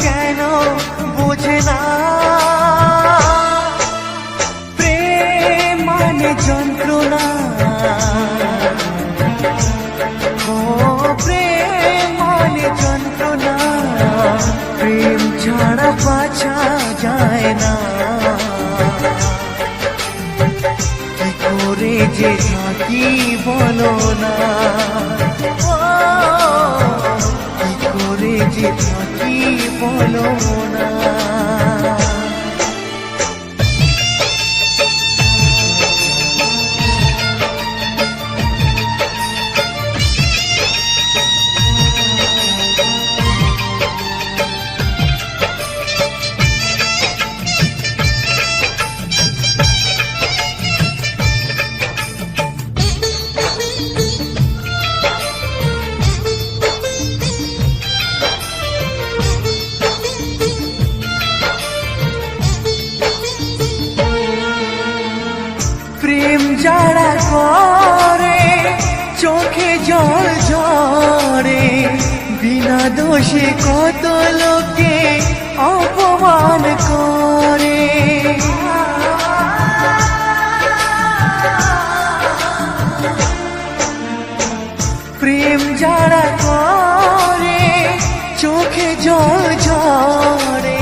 কেন বোঝে না প্রেম মানে যন্ত্রণা। ও প্রেম মানে যন্ত্রণা, প্রেম ছাড়া বাঁচা যায় না। কি করে যে থাকি বলো না, কি করে যে থাকি বলো না। প্রেম যারা করে চোখে জল ঝরে, বিনা দোষে কত লোকে অপমান করে। প্রেম যারা করে চোখে জল ঝরে,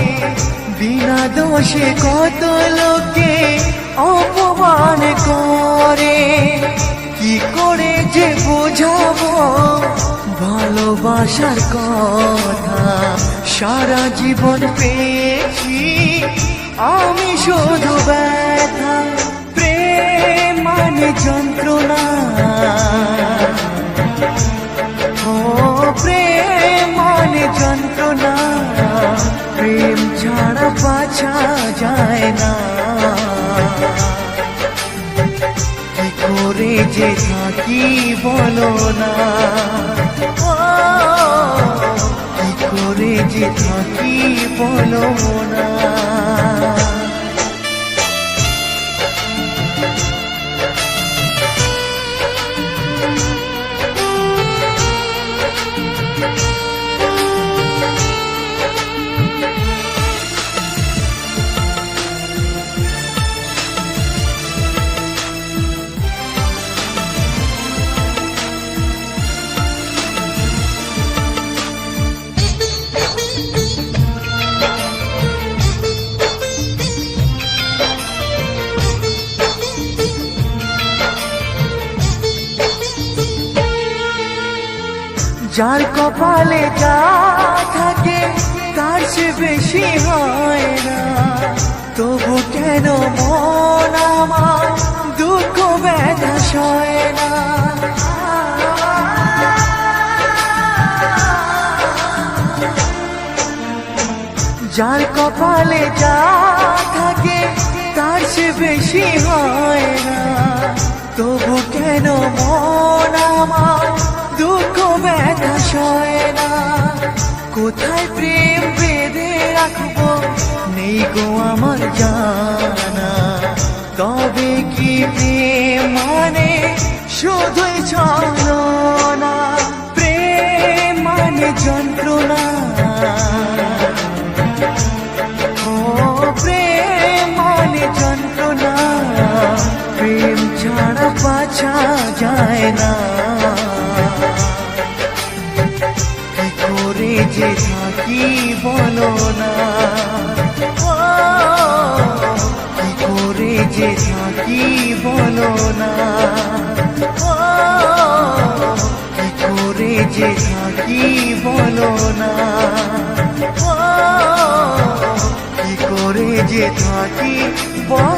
বিনা দোষে কত লোকে অপমান করে। কি করে যে বোঝাবো ভালোবাসার কথা, সারা জীবন পেয়েছি আমি শুধু ব্যথা। প্রেম মানে যন্ত্রণা, ও প্রেম মানে যন্ত্রণা, প্রেম ছাড়া বাঁচা যায় না। কি করে যে থাকি বলো না, কি করে যে থাকি বলো না। যার কপালে যা থাকে তার সে বেশি হয় না, তবু কেন মন আমার দুঃখ ব্যথা সয় না। যার কপালে যা থাকে তার সে বেশি হয় না, তবু কেন মন আমার দুঃখ ব্যথা সয় না। কোথায় প্রেম বেঁধে রাখবো নেই গো আমার জানা, তবে কি প্রেম মানে শুধুই ছলনা। প্রেম মানে যন্ত্রণা, ও প্রেম মানে যন্ত্রণা, প্রেম ছাড়া বাঁচা যায় না। কি করে যে থাকি বলো না, কি করে যে থাকি বলো না, কি করে যে থাকি বলো না, কি করে যে থাকি বলো